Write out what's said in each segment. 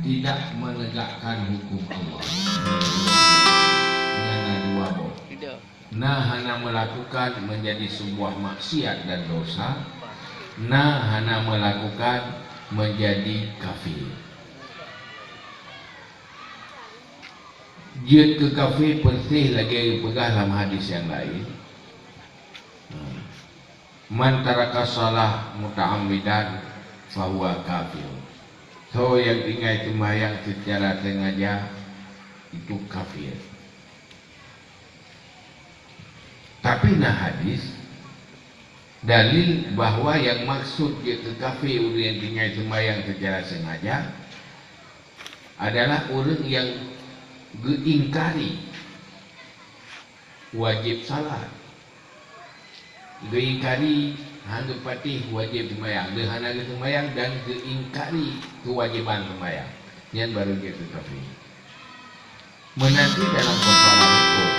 tidak menegakkan hukum Allah. Yang dua boh. Nah hana melakukan menjadi sebuah maksiat dan dosa. Nah hana melakukan menjadi kafir. Jin ke kafir pertih lagi pegah dalam hadis yang lain. Man taraka salah muta'ammidan fahuwa kafir. So yang ingat sembahyang secara sengaja itu kafir. Tapi nah hadis dalil bahwa yang maksud dia ke kafir yang ingat sembahyang secara sengaja adalah orang yang geingkari wajib salat, geingkari hanya patih wajib sembahyang, dehana sembahyang dan geingkari kewajiban sembahyang. Yang baru dia kafir. Menanti dalam persoalan hukum,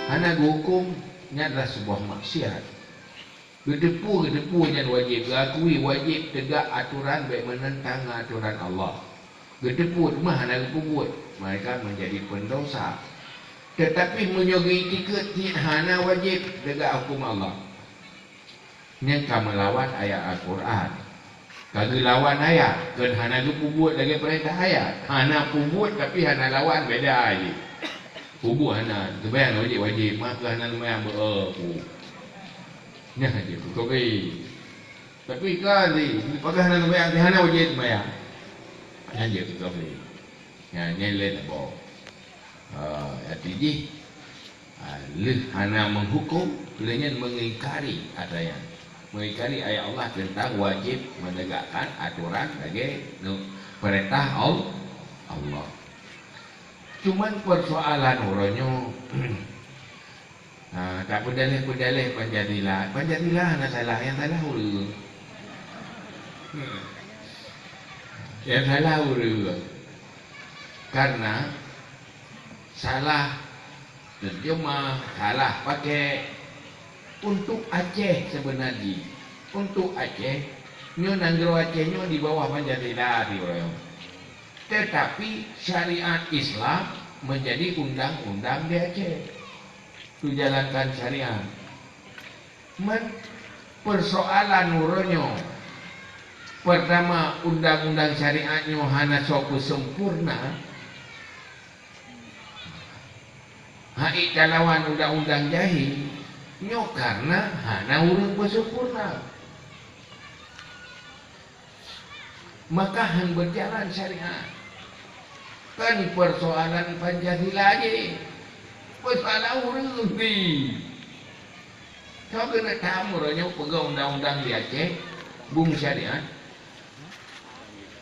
hana hukum ini adalah sebuah maksiat. Gedepu yang wajib, akui wajib tegak aturan baik menentang aturan Allah. Gedepu mah hana buat, mereka menjadi pendosa. Tetapi menyogi tiket hana wajib tegak hukum Allah. Yang melawan ayat Al-Quran. Kagak lawan ayat, kan hana buat lagi perintah ayat. Hana buat tapi hana lawan beda aja. Buat hana, kebayang wajib, maka hana lumayan berapa. Nya aja tu tapi kali pakai hana lumayan, hana wajib lumayan. Nya aja tu kali. Nya lain apa? Artinya, hana menghukum, lainnya mengingkari adanya. Mengingkari ayat Allah tentang wajib menegakkan aturan bagi perintah Allah. Cuman persoalan orangnya tak pedalih Pancasila nak salah yang salah urut. Yang salah urut. Karena salah terjemah, salah pakai untuk Aceh sebenarnya. Untuk Aceh, nyo nanggro Acehnya di bawah Pancasila di orang. Tetapi syariat Islam menjadi undang-undang di Aceh. Itu jalankan syariat. Persoalan uronyo. Pertama, undang-undang syariatnya hana soku sempurna. Haik lawan undang-undang jahil. Nyo karena hana urang bersempurna. Maka han berjalan syariat. Kan persoalan Pancasila aja. Persoalan urang ni. Kau kena tahu orangnya pegang undang-undang di Aceh, bung syariat.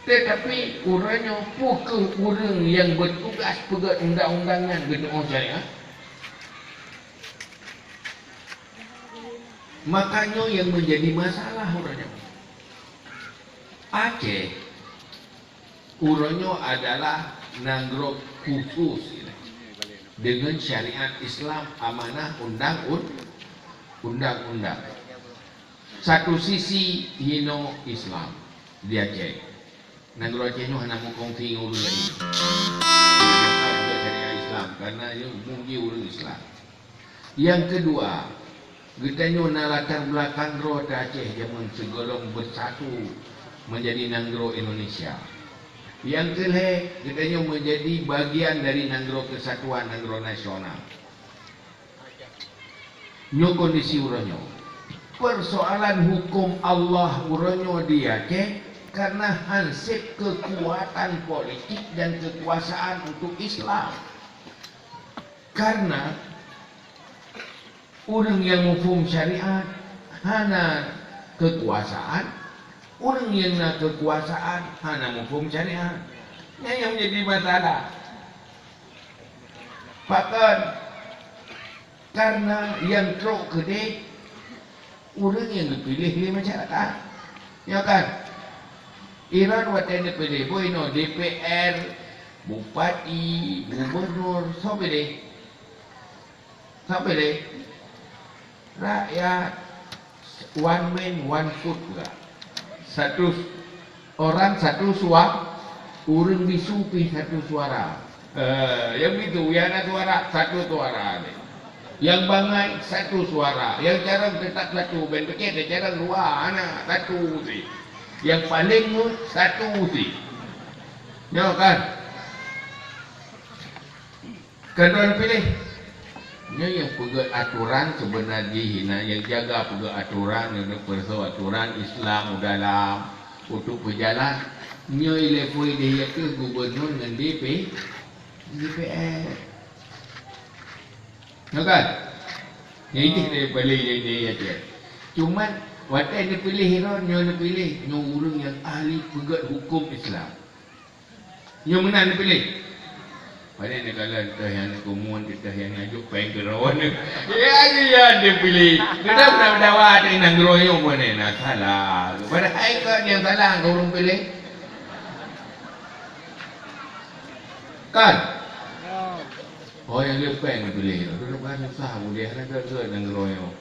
Tetapi orangnya pukul orang yang bertugas pegang undang-undangnya gedung syariat. Makanya yang menjadi masalah orangnya Aceh orangnya adalah nanggro khusus dengan syariat Islam amanah undang-undang. Satu sisi hino Islam di Aceh. Nanggro Acehnya hanya mengkongsi urus lain. Syariat Islam karena dia mungkin urus Islam. Yang kedua, Getanya na latar belakang roh Aceh zaman segolong bersatu menjadi nanggro Indonesia. Yang kelih, getanya menjadi bagian dari nanggro kesatuan, nanggro nasional. Nyo kondisi uranyo. Persoalan hukum Allah uranyo di Aceh karena hansip kekuatan politik dan kekuasaan untuk Islam. Karena orang yang menghukum syariat hana kekuasaan, orang yang nak kekuasaan hana menghukum syariat. Ini yang menjadi masalah. Bahkan karena yang teruk gede, orang yang dipilih di masyarakat, ya kan? Iran watan dipilih, boino DPR, bupati, gubernur, sampai deh. Rakyat one man one food juga. Satu orang satu suara Orang disupi satu suara. Yang itu, yang ada suara, satu suara. Yang bangai, satu suara. Yang jarang tetap satu. Ben kecil, dia jarang dua anak, satu sih. Yang paling satu sih. Ya kan? Kedua pilih. Ini yang pegang aturan sebenarnya, yang jaga pegang aturan, yang perso aturan Islam dalam untuk berjalan. Nyo ilepoi dia ke gubernur dengan DPR. Kan? Ini dia pilih dia aja. Cuman waktu dia pilih hero, nyo pilih nyo orang yang ahli pegang hukum Islam. Nyo mana dia pilih? Padahal ni kalau dah yang kumuan kita yang ngajuk pengen gerawan ni. Ya dia pilih. Kita pernah dawa ada nang geroyo pun ni nak salah. Pada haikat yang salah kau orang pilih. Kan? Oh yang dia pengen pilih. Dulu kan susah boleh ada ke nang geroyo.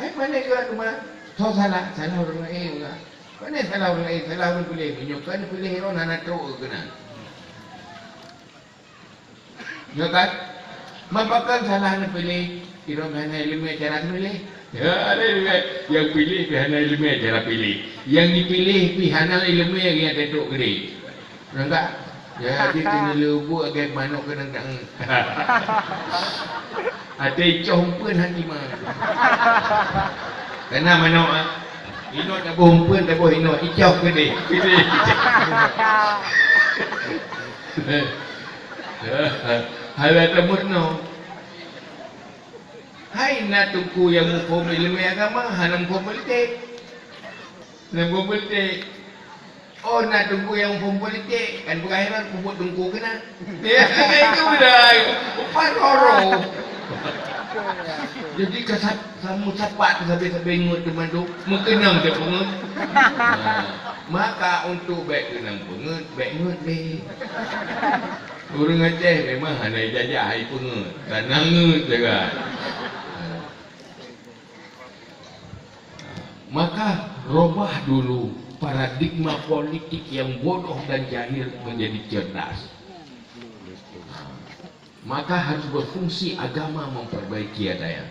Hai mana ke rumah? So salah orang lain juga. Mana salah orang lain, salah orang pilih. Menyukan pilih orang nak teruk kena. Ya kan? Mampakan salah nak pilih. Kira mana ilmu cara pilih. Ya ada yang pilih pihana ilmu cara pilih. Yang dipilih pihana ilmu yang tetuk gede. Enggak? Ya dia kena lebu agar manuk kena dang. Ada icong pun hati mah. Kena manuk ah. Ino tak bohong pun tak bohong ino icong gede. Pilih. Hala temutno. Hai nak tuku yang mufum ilmu agama, hanam mufum politik. Mufum politik. Oh nak tunggu yang mufum politik, kan berakhiran pupuk tunggu kena. Ya itu dah. Upar orang. Jadi kasat samu sapat sampai ingat teman tu, mengenang dia pengut. Maka untuk baik kenang pengut, baik ngut deh. Orang Aceh memang hanya jajah air pengut. Kan ngut je kan. Maka robah dulu paradigma politik yang bodoh dan jahil menjadi cerdas. Maka harus berfungsi agama memperbaiki adanya.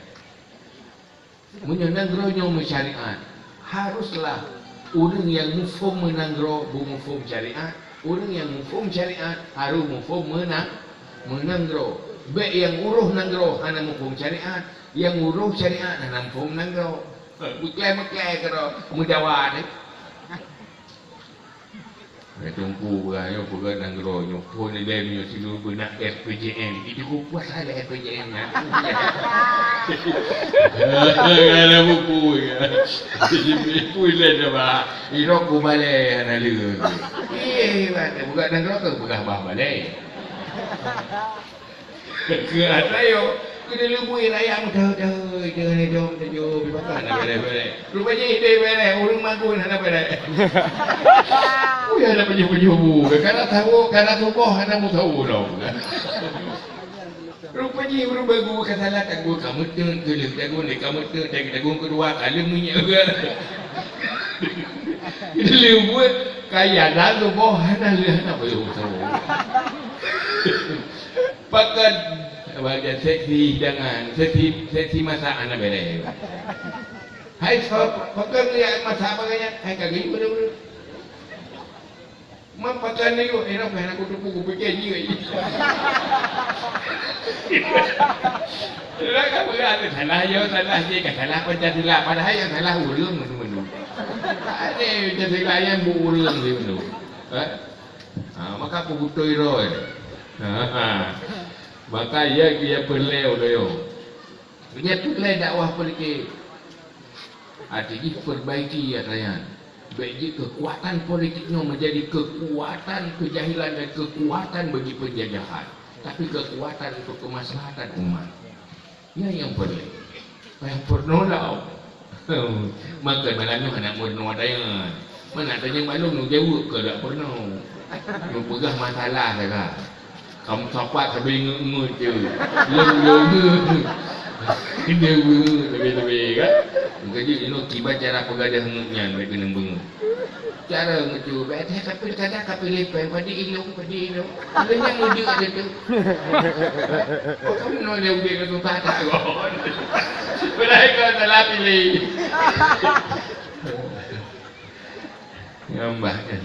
Menyenanggronya syariat. Haruslah orang yang mufum menanggro mufum syariat. Orang yang mufum syariat harus mufum menanggro. Baik yang uruh nanggro hana mufum syariat. Yang uruh syariat hana mufum nanggro. Meklai kero mudawa ni. Tunggu beraya pegang nanggro nyopon ni dia punya silu benak SPJM. Itu ku puas ada SPJM nya. Ada buku ya. Buku le dah. Irok ku balik ana lu. Iya, buka nanggro tu begah bah balik. Ke atayo kita lubui ayam dah jangan jom bibakan nak balik. Rupanya ide balik urang magun nak balik. Ya ada penyu-penyu karena tahu karena tubuh hana mu tahu dong. Rupanya urang bagu katalah tagu kamu tu tagu ni kamu tu tagu kedua kali minyak ke. Kita lubui kaya dah tubuh hana boleh tahu. Pakat bahagian seksi jangan seksi masak anak bere. Hai sob, pakai lihat masak bagainya. Hai kaki betul. Mampakan ni yo, enak kan aku tupu pikir je. Lah kamu ada salah yo, salah je, salah Pancasila padahal yang salah ulung menu. Ada Pancasila yang ulung di menu. Maka aku butuh roy. Maka dia perleu doyo. Dia perleu dakwah politik. Artinya perbaiki ya rakyat. Baik kekuatan politiknya menjadi kekuatan kejahilan dan kekuatan bagi penjajahan. Tapi kekuatan untuk kemaslahatan umat. Ya yang perlu. Yang perlu lah. Maka malamnya anak perlu ada yang mana ada yang malu nu jauh ke tak perlu. Nu pegah masalah dah. Kamu sapat sampai ngut je. Leng-leng. Dia bengut lebih-lebih kan. Mungkin dia nak tiba cara pegadah ngutnya baik kena bengut. cara ngeju beteh tapi kadang kapilih padi ilung. Ada yang ujuk ada tu. Kamu nak dia ujuk tu tak kon. Belai kau salah pilih. Ngambah kan.